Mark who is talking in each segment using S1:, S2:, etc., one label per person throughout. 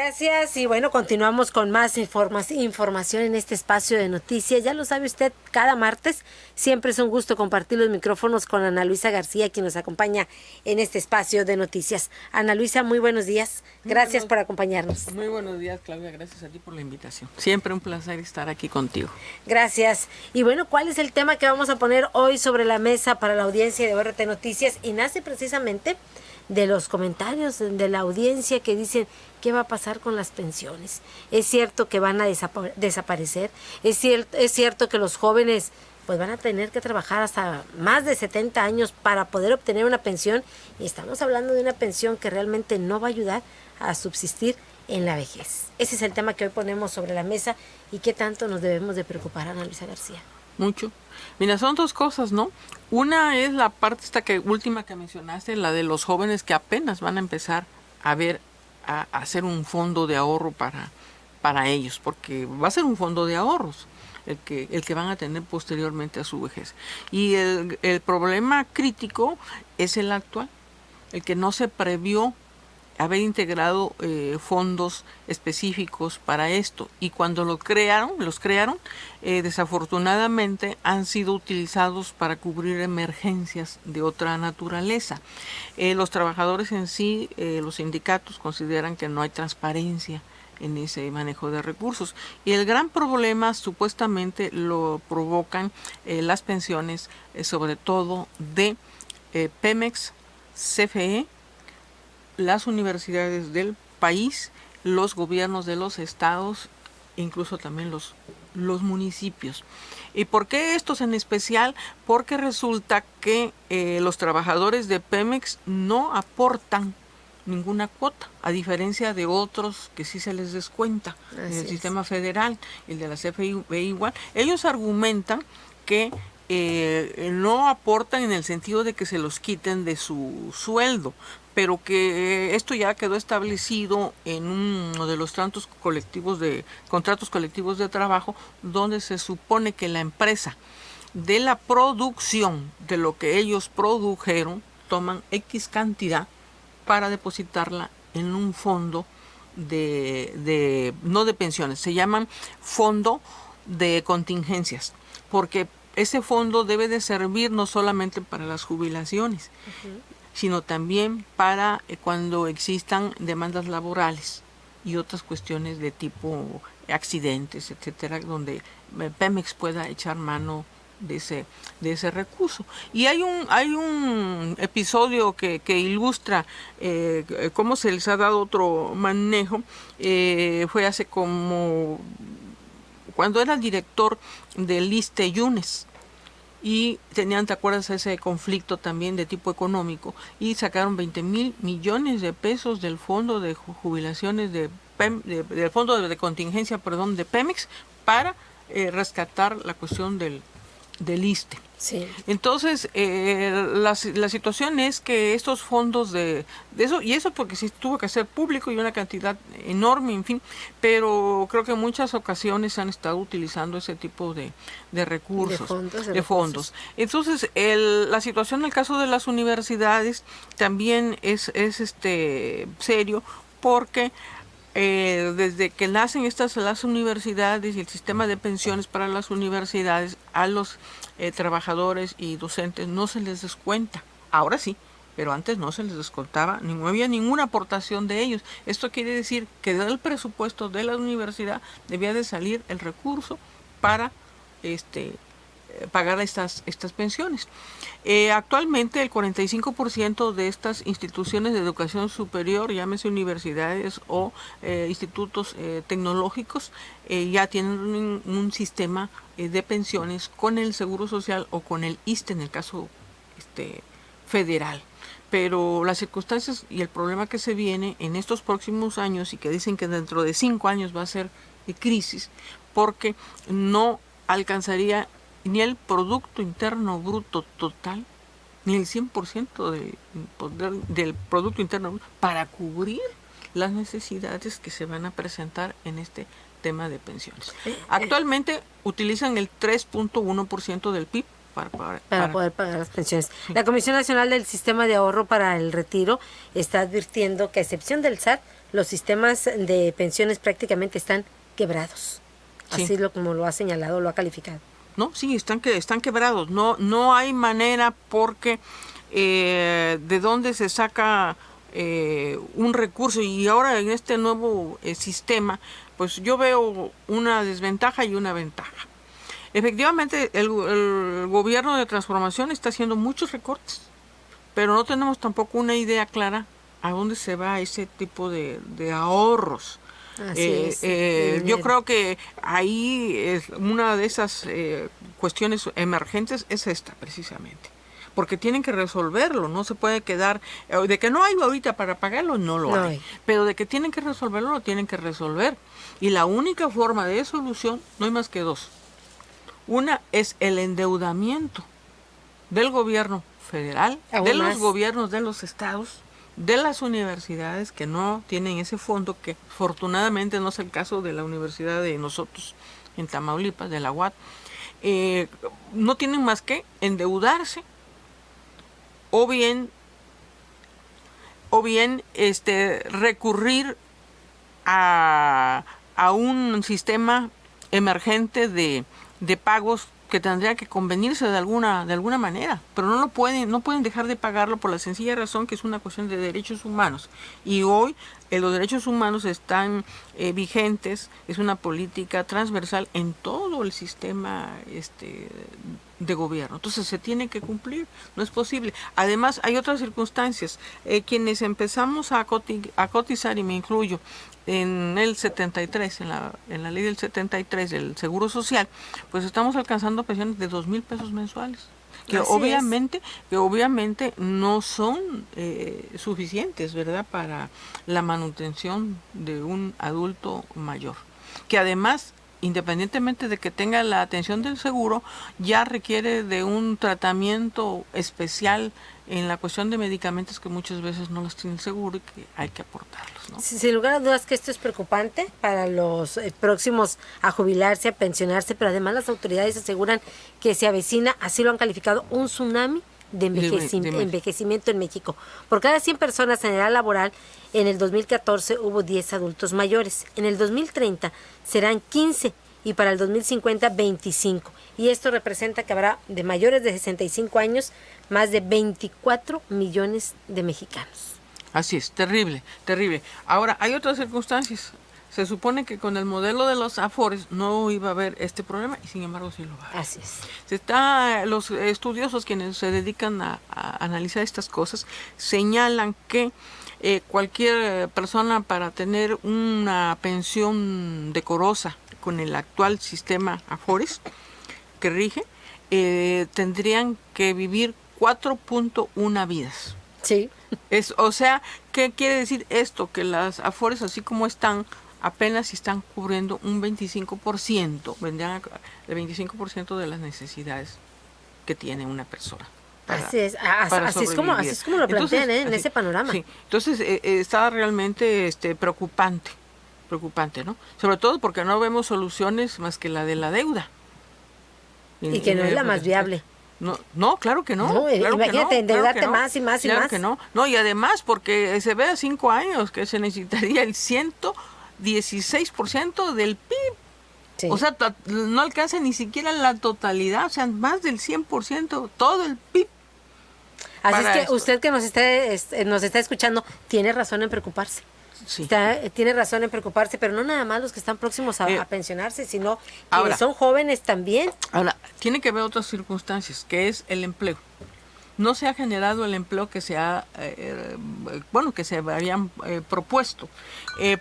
S1: Gracias y bueno, continuamos con más información en este espacio de noticias. Ya lo sabe usted, cada martes siempre es un gusto compartir los micrófonos con Ana Luisa García, quien nos acompaña en este espacio de noticias. Ana Luisa, muy buenos días. Gracias por acompañarnos.
S2: Muy buenos días, Claudia. Gracias a ti por la invitación. Siempre un placer estar aquí contigo.
S1: Gracias. Y bueno, ¿cuál es el tema que vamos a poner hoy sobre la mesa para la audiencia de ORT Noticias? Y nace precisamente de los comentarios de la audiencia que dicen qué va a pasar con las pensiones. Es cierto que van a desaparecer, es cierto que los jóvenes pues van a tener que trabajar hasta más de 70 años para poder obtener una pensión, y estamos hablando de una pensión que realmente no va a ayudar a subsistir en la vejez. Ese es el tema que hoy ponemos sobre la mesa y qué tanto nos debemos de preocupar, Ana Luisa García.
S2: Mucho. Mira, son dos cosas, ¿no? Una es la parte última que mencionaste, la de los jóvenes que apenas van a empezar a hacer un fondo de ahorro para ellos, porque va a ser un fondo de ahorros el que van a tener posteriormente a su vejez. Y el problema crítico es el actual, el que no se previó haber integrado fondos específicos para esto, y cuando los crearon, desafortunadamente han sido utilizados para cubrir emergencias de otra naturaleza. Los trabajadores en sí, los sindicatos consideran que no hay transparencia en ese manejo de recursos, y el gran problema supuestamente lo provocan las pensiones, sobre todo de Pemex, CFE, las universidades del país, los gobiernos de los estados, incluso también los municipios. ¿Y por qué estos en especial? Porque resulta que los trabajadores de Pemex no aportan ninguna cuota, a diferencia de otros que sí se les descuenta en el sistema federal, el de la CFE igual. Ellos argumentan que no aportan en el sentido de que se los quiten de su sueldo, pero que esto ya quedó establecido en uno de los contratos colectivos de trabajo, donde se supone que la empresa, de la producción de lo que ellos produjeron, toman X cantidad para depositarla en un fondo no de pensiones, se llaman fondo de contingencias, porque ese fondo debe de servir no solamente para las jubilaciones, sino también para cuando existan demandas laborales y otras cuestiones de tipo accidentes, etcétera, donde Pemex pueda echar mano de ese recurso. Y hay un episodio que ilustra cómo se les ha dado otro manejo. Fue hace como cuando era el director del ISSSTE Yunes, y tenían, ¿te acuerdas?, ese conflicto también de tipo económico, y sacaron 20,000 millones de pesos del fondo de jubilaciones del fondo de contingencia, de Pemex, para rescatar la cuestión del ISSSTE.
S1: Sí.
S2: Entonces, la situación es que estos fondos de eso, y eso porque sí tuvo que ser público y una cantidad enorme, en fin, pero creo que en muchas ocasiones han estado utilizando ese tipo de recursos, de fondos. Entonces, la situación en el caso de las universidades también es serio, porque desde que nacen las universidades y el sistema de pensiones para las universidades, a los trabajadores y docentes no se les descuenta. Ahora sí, pero antes no se les descontaba, no había ninguna aportación de ellos. Esto quiere decir que del presupuesto de la universidad debía de salir el recurso para pagar estas pensiones. Actualmente el 45% de estas instituciones de educación superior, llámese universidades o institutos tecnológicos, ya tienen un sistema de pensiones con el Seguro Social o con el ISSSTE en el caso federal. Pero las circunstancias y el problema que se viene en estos próximos años, y que dicen que dentro de 5 años va a ser crisis, porque no alcanzaría ni el Producto Interno Bruto total, ni el 100% del Producto Interno Bruto para cubrir las necesidades que se van a presentar en este tema de pensiones. Actualmente utilizan el 3.1% del PIB para
S1: poder pagar las pensiones. La Comisión Nacional del Sistema de Ahorro para el Retiro está advirtiendo que, a excepción del SAT, los sistemas de pensiones prácticamente están quebrados.
S2: Sí.
S1: Así como lo ha señalado, lo ha calificado.
S2: No, sí, están quebrados. No hay manera porque de dónde se saca un recurso. Y ahora en este nuevo sistema, pues yo veo una desventaja y una ventaja. Efectivamente, el gobierno de transformación está haciendo muchos recortes, pero no tenemos tampoco una idea clara a dónde se va ese tipo de ahorros. Yo creo que ahí es una de esas cuestiones emergentes es esta precisamente, porque tienen que resolverlo, no se puede quedar, de que no hay ahorita para pagarlo, no lo hay, pero de que tienen que resolverlo, lo tienen que resolver, y la única forma de solución, no hay más que dos. Una es el endeudamiento del gobierno federal, de los gobiernos de los estados, de las universidades que no tienen ese fondo, que afortunadamente no es el caso de la universidad de nosotros en Tamaulipas, de la UAT, no tienen más que endeudarse o bien recurrir a un sistema emergente de pagos que tendría que convenirse de alguna manera, pero no pueden dejar de pagarlo por la sencilla razón que es una cuestión de derechos humanos, y hoy los derechos humanos están vigentes, es una política transversal en todo el sistema de gobierno, entonces se tiene que cumplir, no es posible. Además hay otras circunstancias, quienes empezamos a cotizar, y me incluyo, en el 73, en la ley del 73 del Seguro Social, pues estamos alcanzando pensiones de 2,000 pesos mensuales, que obviamente no son suficientes, ¿verdad?, para la manutención de un adulto mayor, que además, independientemente de que tenga la atención del seguro, ya requiere de un tratamiento especial en la cuestión de medicamentos que muchas veces no los tiene el seguro y que hay que aportarlos, ¿no?
S1: Sin lugar a dudas que esto es preocupante para los próximos a jubilarse, a pensionarse, pero además las autoridades aseguran que se avecina, así lo han calificado, un tsunami de envejecimiento en México. Por cada 100 personas en edad laboral, en el 2014 hubo 10 adultos mayores. En el 2030 serán 15 y para el 2050 25. Y esto representa que habrá de mayores de 65 años más de 24 millones de mexicanos.
S2: Así es, terrible, terrible. Ahora, hay otras circunstancias. Se supone que con el modelo de los Afores no iba a haber este problema y sin embargo sí lo va a haber.
S1: Así es.
S2: Los estudiosos quienes se dedican a analizar estas cosas señalan que cualquier persona para tener una pensión decorosa con el actual sistema Afores que rige, tendrían que vivir 4.1 vidas.
S1: Sí.
S2: O sea, ¿qué quiere decir esto? Que las Afores, así como están, apenas están cubriendo un 25%, vendrían el 25% de las necesidades que tiene una persona.
S1: Así es como lo plantean, en ese panorama.
S2: Sí. Entonces está realmente preocupante, ¿no? Sobre todo porque no vemos soluciones más que la de la deuda.
S1: Y que no es la más viable.
S2: No, claro que no. Claro
S1: imagínate, endeudarte más y más y más.
S2: Claro que no. No, y además porque se ve a 5 años que se necesitaría el 116% del PIB. Sí. O sea, no alcanza ni siquiera la totalidad, o sea, más del 100%, todo el PIB.
S1: Así es que esto. Usted que nos está escuchando tiene razón en preocuparse. Sí. Tiene razón en preocuparse, pero no nada más los que están próximos a pensionarse, sino quienes son jóvenes también.
S2: Ahora, tiene que ver otras circunstancias, que es el empleo. No se ha generado el empleo que se habían propuesto.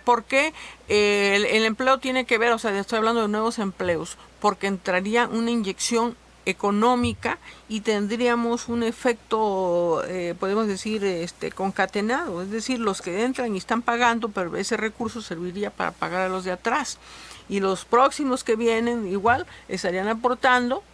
S2: Porque el empleo tiene que ver, o sea, estoy hablando de nuevos empleos, porque entraría una inyección económica y tendríamos un efecto, podemos decir, concatenado, es decir, los que entran y están pagando, pero ese recurso serviría para pagar a los de atrás, y los próximos que vienen igual estarían aportando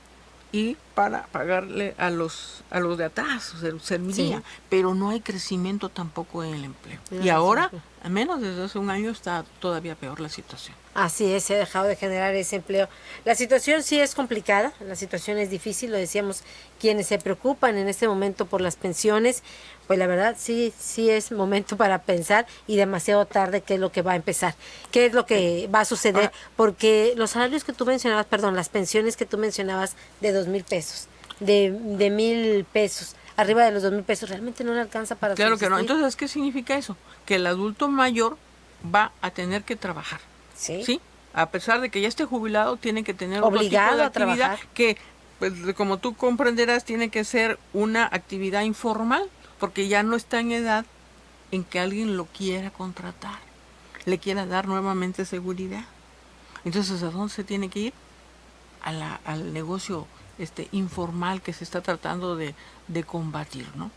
S2: y para pagarle a los de atrás, serviría,
S1: Sí.
S2: pero no hay crecimiento tampoco en el empleo.
S1: No,
S2: Y ahora,
S1: sí.
S2: al menos desde hace un año, está todavía peor la situación.
S1: Así es, se ha dejado de generar ese empleo. La situación sí es complicada, la situación es difícil, lo decíamos, quienes se preocupan en este momento por las pensiones, pues la verdad sí es momento para pensar y demasiado tarde qué es lo que va a empezar, qué es lo que va a suceder, porque los salarios que tú mencionabas, perdón, las pensiones que tú mencionabas de 2,000 pesos, de 1,000 pesos, arriba de los 2,000 pesos, realmente no le alcanza para
S2: Claro que no.
S1: subsistir.
S2: Entonces, ¿qué significa eso? Que el adulto mayor va a tener que trabajar.
S1: Sí.
S2: ¿Sí? A pesar de que ya esté jubilado, tiene que tener otro tipo
S1: Obligado
S2: de
S1: a
S2: actividad
S1: trabajar.
S2: que, pues, como tú comprenderás, tiene que ser una actividad informal, porque ya no está en edad en que alguien lo quiera contratar, le quiera dar nuevamente seguridad. Entonces, ¿a dónde se tiene que ir? Al negocio informal que se está tratando de combatir, ¿no?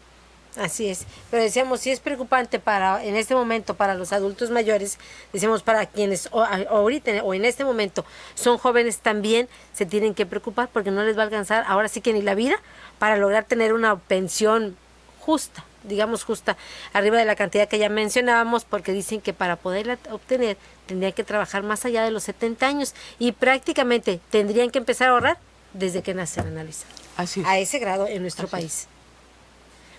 S1: Así es, pero decíamos, sí es preocupante en este momento para los adultos mayores, decíamos para quienes ahorita o en este momento son jóvenes también se tienen que preocupar porque no les va a alcanzar ahora sí que ni la vida para lograr tener una pensión justa, digamos justa, arriba de la cantidad que ya mencionábamos, porque dicen que para poderla obtener tendrían que trabajar más allá de los 70 años y prácticamente tendrían que empezar a ahorrar desde que nacen, Annalisa.
S2: Así es.
S1: A ese grado en nuestro
S2: Así
S1: país.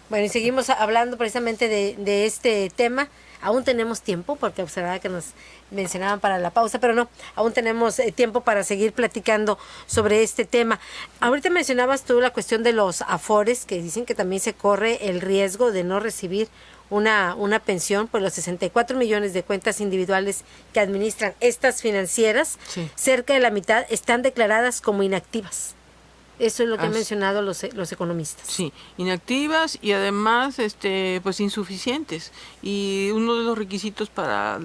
S1: Bueno, y seguimos hablando precisamente de este tema. Aún tenemos tiempo, porque observaba que nos mencionaban para la pausa, pero no, aún tenemos tiempo para seguir platicando sobre este tema. Ahorita mencionabas tú la cuestión de los afores, que dicen que también se corre el riesgo de no recibir una pensión, pues los 64 millones de cuentas individuales que administran estas financieras,
S2: Sí.
S1: cerca de la mitad están declaradas como inactivas. Eso es lo que han
S2: Así.
S1: mencionado los economistas.
S2: Sí, inactivas y además pues insuficientes. Y uno de los requisitos para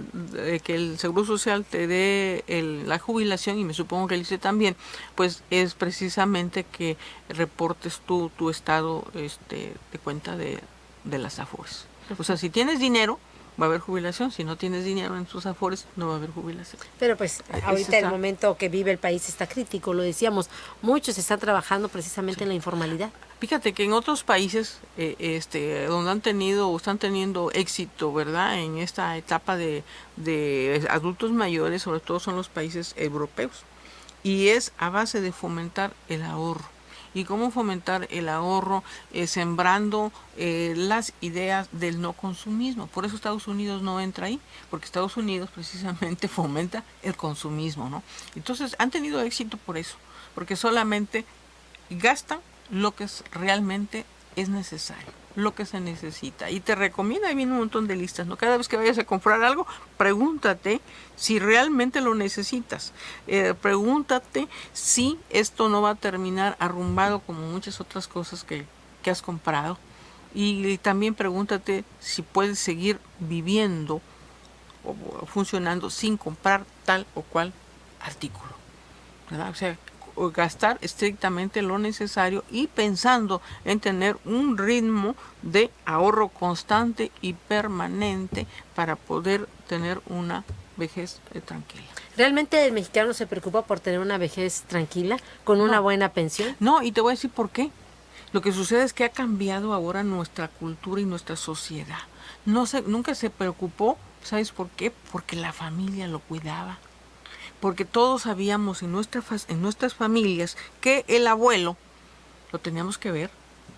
S2: que el Seguro Social te dé la jubilación, y me supongo que el ICE también, pues es precisamente que reportes tu estado de cuenta de las AFORES. O sea, si tienes dinero, va a haber jubilación. Si no tienes dinero en tus afores, no va a haber jubilación.
S1: Pero pues ahorita el momento que vive el país está crítico, lo decíamos, muchos están trabajando precisamente en la informalidad.
S2: Fíjate que en otros países donde han tenido o están teniendo éxito, ¿verdad? En esta etapa de adultos mayores, sobre todo son los países europeos. Y es a base de fomentar el ahorro. ¿Y cómo fomentar el ahorro? Sembrando las ideas del no consumismo. Por eso Estados Unidos no entra ahí, porque Estados Unidos precisamente fomenta el consumismo, ¿no? Entonces han tenido éxito por eso, porque solamente gastan lo que realmente es necesario, lo que se necesita. Y te recomienda, ahí viene un montón de listas, ¿no? Cada vez que vayas a comprar algo, pregúntate si realmente lo necesitas. Pregúntate si esto no va a terminar arrumbado como muchas otras cosas que has comprado. Y también pregúntate si puedes seguir viviendo o funcionando sin comprar tal o cual artículo, ¿verdad? O sea, gastar estrictamente lo necesario y pensando en tener un ritmo de ahorro constante y permanente para poder tener una vejez tranquila.
S1: ¿Realmente el mexicano se preocupa por tener una vejez tranquila, con una buena pensión?
S2: No, y te voy a decir por qué. Lo que sucede es que ha cambiado ahora nuestra cultura y nuestra sociedad. Nunca se preocupó, ¿sabes por qué? Porque la familia lo cuidaba. Porque todos sabíamos en nuestras familias que el abuelo lo teníamos que ver,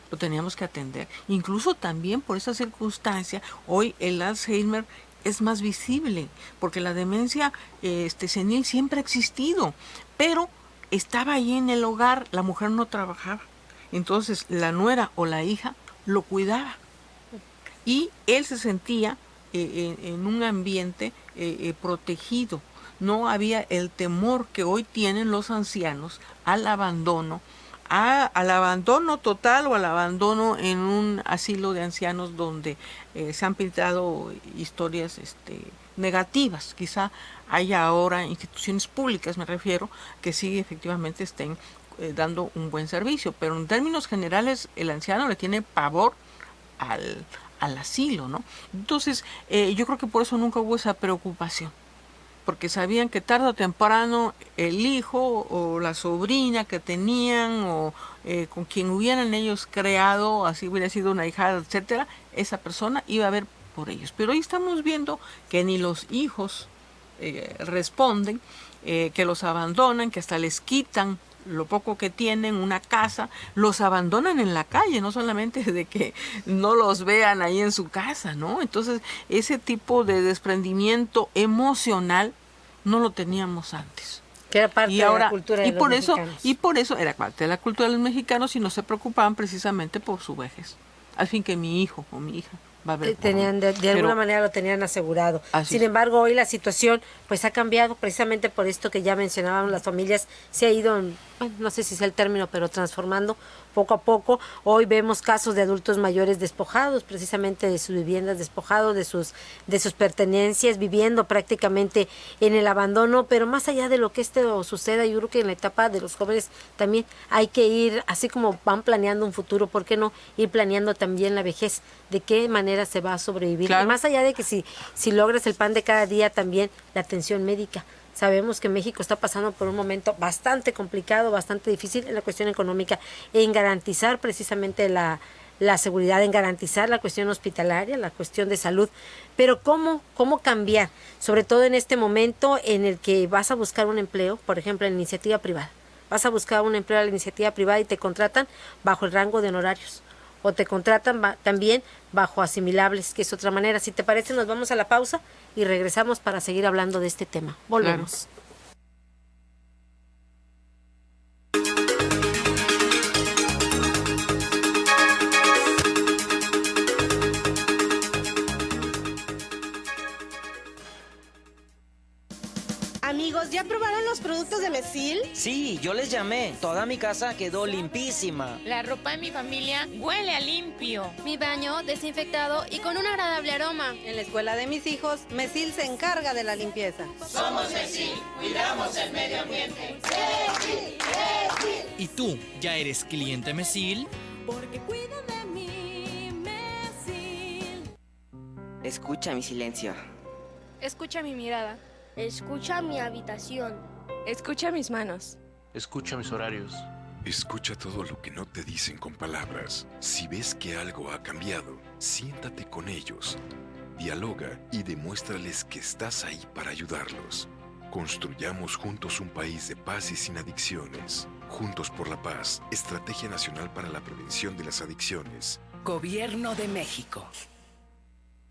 S2: lo teníamos que atender. Incluso también por esa circunstancia, hoy el Alzheimer es más visible, porque la demencia senil siempre ha existido, pero estaba ahí en el hogar, la mujer no trabajaba. Entonces la nuera o la hija lo cuidaba. Y él se sentía en un ambiente protegido. No había el temor que hoy tienen los ancianos al abandono total o al abandono en un asilo de ancianos donde se han pintado historias negativas. Quizá haya ahora instituciones públicas, me refiero, que sí efectivamente estén dando un buen servicio, pero en términos generales el anciano le tiene pavor al asilo, ¿no? Entonces yo creo que por eso nunca hubo esa preocupación. porque sabían que tarde o temprano el hijo o la sobrina que tenían o con quien hubieran ellos creado, así hubiera sido una hijada, etcétera, esa persona iba a ver por ellos. Pero hoy estamos viendo que ni los hijos responden, que los abandonan, que hasta les quitan lo poco que tienen, una casa, los abandonan en la calle, no solamente de que no los vean ahí en su casa, ¿no? Entonces, ese tipo de desprendimiento emocional no lo teníamos antes.
S1: Que era parte de la cultura de los mexicanos.
S2: Y por eso era parte de la cultura de los mexicanos y no se preocupaban precisamente por su vejez. Al fin que mi hijo o mi hija va a ver.
S1: Tenían de alguna manera lo tenían asegurado. Sin embargo, hoy la situación pues ha cambiado precisamente por esto que ya mencionábamos, las familias se ha ido, no sé si es el término, pero transformando poco a poco. Hoy vemos casos de adultos mayores despojados precisamente de sus viviendas, despojados de sus pertenencias, viviendo prácticamente en el abandono, pero más allá de lo que esto suceda, yo creo que en la etapa de los jóvenes también hay que ir, así como van planeando un futuro, ¿por qué no ir planeando también la vejez? ¿De qué manera se va a sobrevivir? Claro. Y más allá de que si logras el pan de cada día, también la atención médica. Sabemos que México está pasando por un momento bastante complicado, bastante difícil en la cuestión económica, en garantizar precisamente la seguridad, en garantizar la cuestión hospitalaria, la cuestión de salud. Pero ¿cómo cambiar? Sobre todo en este momento en el que vas a buscar un empleo, por ejemplo, en iniciativa privada. Vas a buscar un empleo en la iniciativa privada y te contratan bajo el rango de honorarios. O te contratan también bajo asimilables, que es otra manera. Si te parece, nos vamos a la pausa y regresamos para seguir hablando de este tema. Volvemos. Claro.
S3: Amigos, ¿ya probaron los productos de Mesil?
S4: Sí, yo les llamé. Toda mi casa quedó limpísima.
S5: La ropa de mi familia huele a limpio.
S6: Mi baño desinfectado y con un agradable aroma.
S3: En la escuela de mis hijos, Mesil se encarga de la limpieza.
S7: Somos Mesil, cuidamos el medio ambiente. Mesil, Mesil.
S8: ¿Y tú, ya eres cliente Mesil?
S9: Porque cuida de mí, Mesil.
S10: Escucha mi silencio.
S6: Escucha mi mirada.
S11: Escucha mi habitación.
S6: Escucha mis manos.
S12: Escucha mis horarios.
S13: Escucha todo lo que no te dicen con palabras. Si ves que algo ha cambiado, siéntate con ellos. Dialoga y demuéstrales que estás ahí para ayudarlos. Construyamos juntos un país de paz y sin adicciones. Juntos por la paz, Estrategia Nacional para la Prevención de las Adicciones.
S14: Gobierno de México.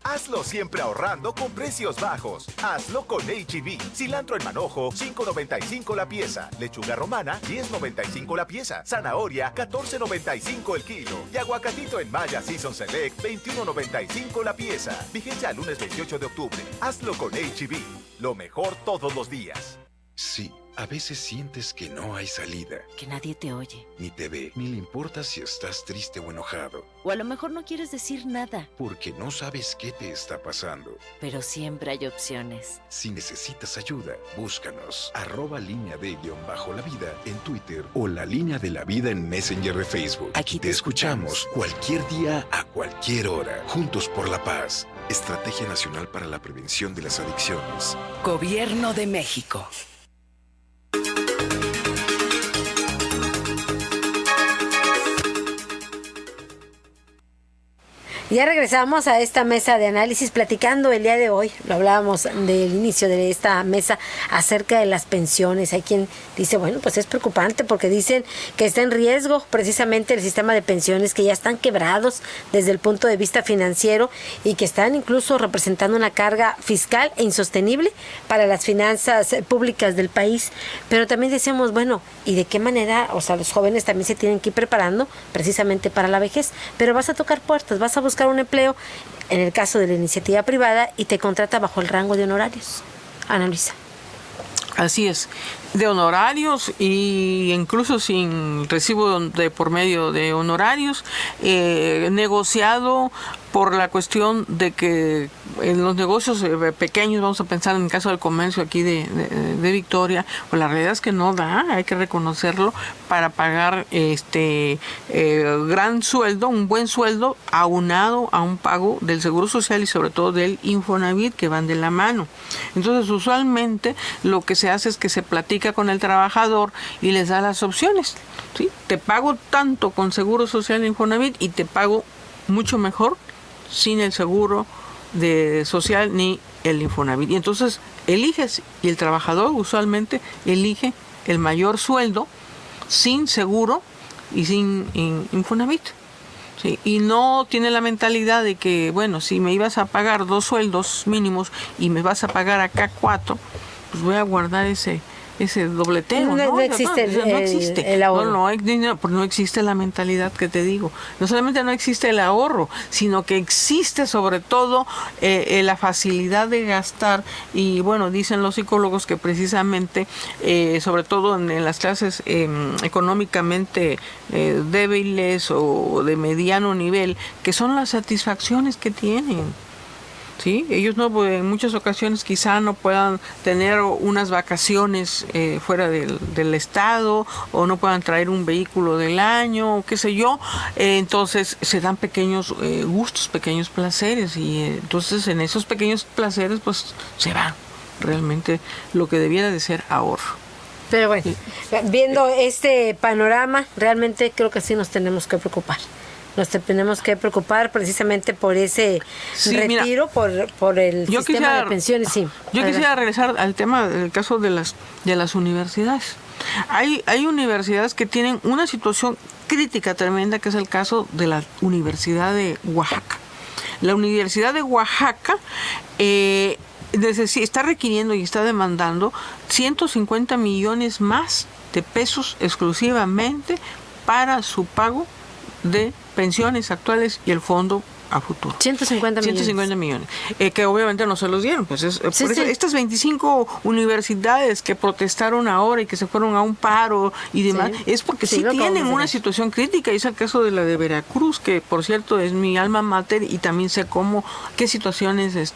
S15: Hazlo siempre ahorrando con precios bajos. Hazlo con H-E-B. Cilantro en manojo, $5.95 la pieza. Lechuga romana, $10.95 la pieza. Zanahoria, $14.95 el kilo. Y aguacatito en Maya Season Select, $21.95 la pieza. Vigencia al lunes 28 de octubre. Hazlo con H-E-B. Lo mejor todos los días.
S13: Sí, a veces sientes que no hay salida.
S14: Que nadie te oye.
S13: Ni te ve, ni le importa si estás triste o enojado.
S14: O a lo mejor no quieres decir nada.
S13: Porque no sabes qué te está pasando.
S14: Pero siempre hay opciones.
S13: Si necesitas ayuda, búscanos. @LíneaDe_la vida en Twitter o La Línea de la Vida en Messenger de Facebook.
S14: Aquí te
S13: escuchamos cualquier día, a cualquier hora. Juntos por la paz. Estrategia Nacional para la Prevención de las Adicciones.
S14: Gobierno de México.
S1: Ya regresamos a esta mesa de análisis platicando el día de hoy, lo hablábamos del inicio de esta mesa acerca de las pensiones. Hay quien dice, bueno, pues es preocupante porque dicen que está en riesgo precisamente el sistema de pensiones, que ya están quebrados desde el punto de vista financiero y que están incluso representando una carga fiscal e insostenible para las finanzas públicas del país. Pero también decíamos, bueno, ¿y de qué manera? O sea, los jóvenes también se tienen que ir preparando precisamente para la vejez, pero vas a tocar puertas, vas a buscar un empleo, en el caso de la iniciativa privada, y te contrata bajo el rango de honorarios. Ana Luisa.
S2: Así es. de honorarios e incluso sin recibo de por medio de honorarios, negociado por la cuestión de que en los negocios pequeños, vamos a pensar en el caso del comercio aquí de Victoria, pues la realidad es que no da, hay que reconocerlo, para pagar gran sueldo, un buen sueldo, aunado a un pago del Seguro Social y sobre todo del Infonavit, que van de la mano. Entonces, usualmente lo que se hace es que se platica con el trabajador y les da las opciones, ¿sí? Te pago tanto con Seguro Social e Infonavit y te pago mucho mejor sin el seguro de social ni el Infonavit. Y entonces eliges, y el trabajador usualmente elige el mayor sueldo sin seguro y sin Infonavit. Sí, y no tiene la mentalidad de que, bueno, si me ibas a pagar 2 sueldos mínimos y me vas a pagar acá 4, pues voy a guardar ese dobleteo.
S1: No existe
S2: no existe
S1: el ahorro.
S2: No existe la mentalidad que te digo. No solamente no existe el ahorro, sino que existe sobre todo la facilidad de gastar. Y bueno, dicen los psicólogos que precisamente, sobre todo en las clases económicamente débiles o de mediano nivel, que son las satisfacciones que tienen. ¿Sí? Ellos en muchas ocasiones quizá no puedan tener unas vacaciones fuera del estado, o no puedan traer un vehículo del año, o qué sé yo. Entonces se dan pequeños gustos, pequeños placeres, y entonces en esos pequeños placeres pues se va realmente lo que debiera de ser ahorro.
S1: Pero bueno, viendo este panorama, realmente creo que sí nos tenemos que preocupar. Nos tenemos que preocupar precisamente por ese retiro, mira, por el sistema de pensiones. Sí.
S2: Yo quisiera regresar al tema del caso de las universidades. Hay universidades que tienen una situación crítica tremenda, que es el caso de la Universidad de Oaxaca. La Universidad de Oaxaca está requiriendo y está demandando 150 millones más de pesos exclusivamente para su pago de pensiones actuales y el fondo a futuro.
S1: 150
S2: millones. Que obviamente no se los dieron. Pues por eso, estas 25 universidades que protestaron ahora y que se fueron a un paro y demás, es porque sí tienen una situación crítica. Y es el caso de la de Veracruz, que por cierto es mi alma mater, y también sé qué situaciones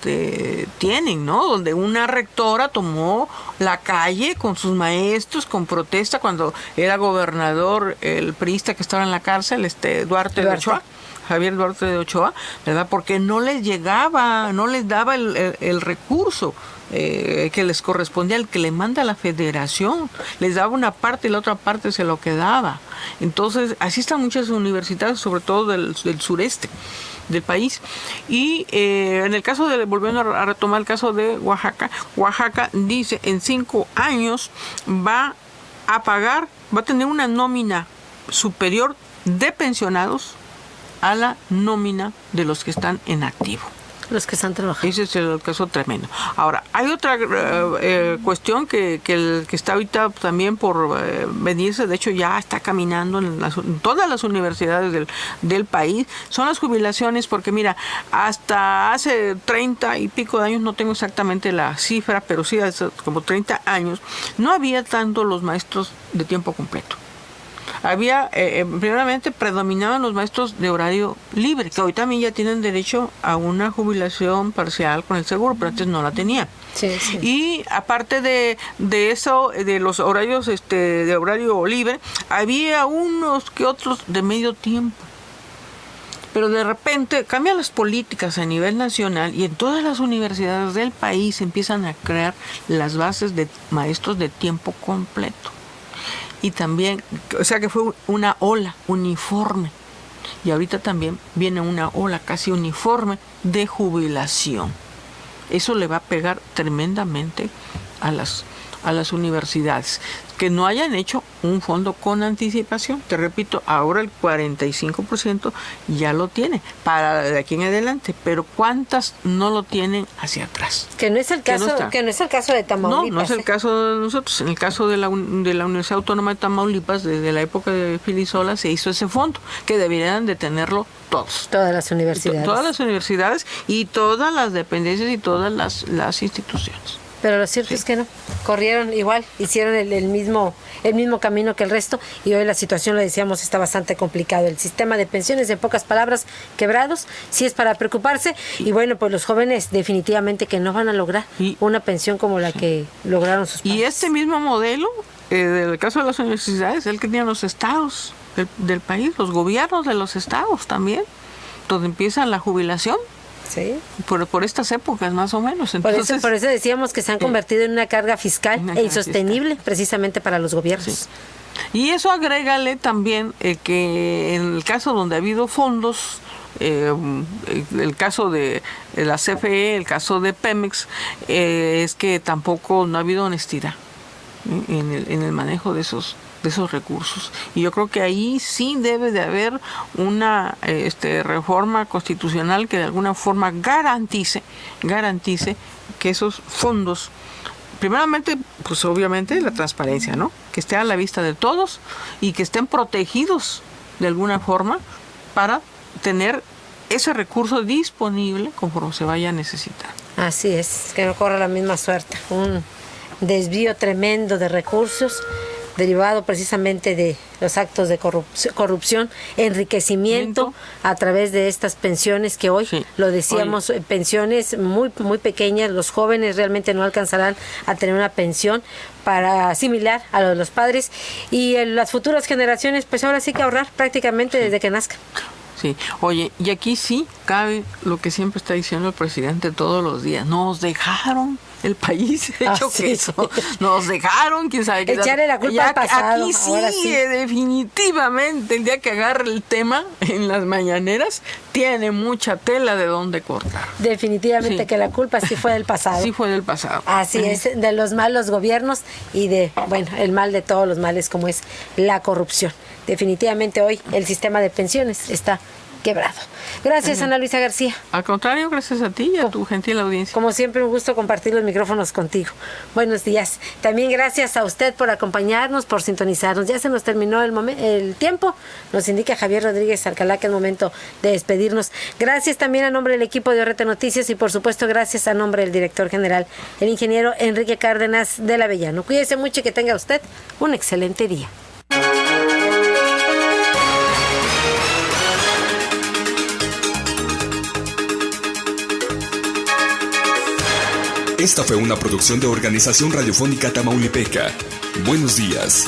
S2: tienen, ¿no? Donde una rectora tomó la calle con sus maestros, con protesta, cuando era gobernador el priista que estaba en la cárcel, Duarte de Ochoa. Javier Duarte de Ochoa, ¿verdad? Porque no les llegaba, no les daba el recurso que les correspondía, al que le manda la federación. Les daba una parte y la otra parte se lo quedaba. Entonces, así están muchas universidades, sobre todo del sureste del país. Y en el caso volviendo a retomar el caso de Oaxaca dice, en 5 años va a tener una nómina superior de pensionados a la nómina de los que están en activo.
S1: Los que están trabajando.
S2: Ese es el caso tremendo. Ahora, hay otra cuestión que está ahorita también por venirse, de hecho ya está caminando en todas las universidades del país, son las jubilaciones, porque mira, hasta hace 30 y pico de años, no tengo exactamente la cifra, pero sí hace como 30 años, no había tanto los maestros de tiempo completo. Había, primeramente, predominaban los maestros de horario libre, que hoy también ya tienen derecho a una jubilación parcial con el seguro, pero antes no la tenían.
S1: Sí.
S2: Y aparte de eso, de los horarios de horario libre, había unos que otros de medio tiempo. Pero de repente cambian las políticas a nivel nacional y en todas las universidades del país empiezan a crear las bases de maestros de tiempo completo. Y también, o sea que fue una ola uniforme. Y ahorita también viene una ola casi uniforme de jubilación. Eso le va a pegar tremendamente a las universidades. Que no hayan hecho un fondo con anticipación. Te repito, ahora el 45% ya lo tiene para de aquí en adelante, pero ¿cuántas no lo tienen hacia atrás?
S1: Que no es el caso, que no es el caso de Tamaulipas.
S2: No es el caso de nosotros. En el caso de la Universidad Autónoma de Tamaulipas, desde la época de Filisola se hizo ese fondo, que deberían de tenerlo todos.
S1: Todas las universidades.
S2: Todas las universidades y todas las dependencias y todas las instituciones.
S1: Pero lo cierto es que no, corrieron igual, hicieron el mismo camino que el resto, y hoy la situación, lo decíamos, está bastante complicado. El sistema de pensiones, en pocas palabras, quebrados, sí es para preocuparse, y bueno, pues los jóvenes definitivamente que no van a lograr una pensión como la que lograron sus padres.
S2: Y este mismo modelo, del caso de las universidades, el que tienen los estados del país, los gobiernos de los estados también, donde empieza la jubilación.
S1: Sí.
S2: Por estas épocas más o menos. Entonces,
S1: por eso decíamos que se han convertido en una carga fiscal insostenible precisamente para los gobiernos.
S2: Sí. Y eso agrégale también que en el caso donde ha habido fondos, el caso de la CFE, el caso de Pemex, es que tampoco no ha habido honestidad en el manejo de esos recursos. Y yo creo que ahí sí debe de haber una reforma constitucional que de alguna forma garantice que esos fondos, primeramente, pues obviamente la transparencia, ¿no? Que esté a la vista de todos y que estén protegidos de alguna forma para tener ese recurso disponible conforme se vaya a necesitar.
S1: Así es, que no corra la misma suerte. Un desvío tremendo de recursos derivado precisamente de los actos de corrupción, enriquecimiento a través de estas pensiones que hoy, lo decíamos, pensiones muy, muy pequeñas. Los jóvenes realmente no alcanzarán a tener una pensión similar a lo de los padres, y las futuras generaciones pues ahora sí que ahorrar prácticamente desde que nazcan.
S2: Sí, oye, y aquí sí cabe lo que siempre está diciendo el presidente todos los días: nos dejaron el país hecho queso, nos dejaron, quién sabe qué.
S1: Echarle la culpa al pasado.
S2: Aquí sí, definitivamente, el día que agarre el tema en las mañaneras, tiene mucha tela de dónde cortar.
S1: Definitivamente que la culpa sí fue del pasado.
S2: Sí fue del pasado.
S1: Así es, de los malos gobiernos y el mal de todos los males, como es la corrupción. Definitivamente hoy el sistema de pensiones está quebrado. Gracias, Ana Luisa García.
S2: Al contrario, gracias a ti y a tu gentil audiencia.
S1: Como siempre, un gusto compartir los micrófonos contigo. Buenos días. También gracias a usted por acompañarnos, por sintonizarnos. Ya se nos terminó el tiempo. Nos indica Javier Rodríguez Alcalá que es momento de despedirnos. Gracias también a nombre del equipo de ORT Noticias y, por supuesto, gracias a nombre del director general, el ingeniero Enrique Cárdenas del Avellano. Cuídese mucho y que tenga usted un excelente día.
S12: Esta fue una producción de Organización Radiofónica Tamaulipeca. Buenos días.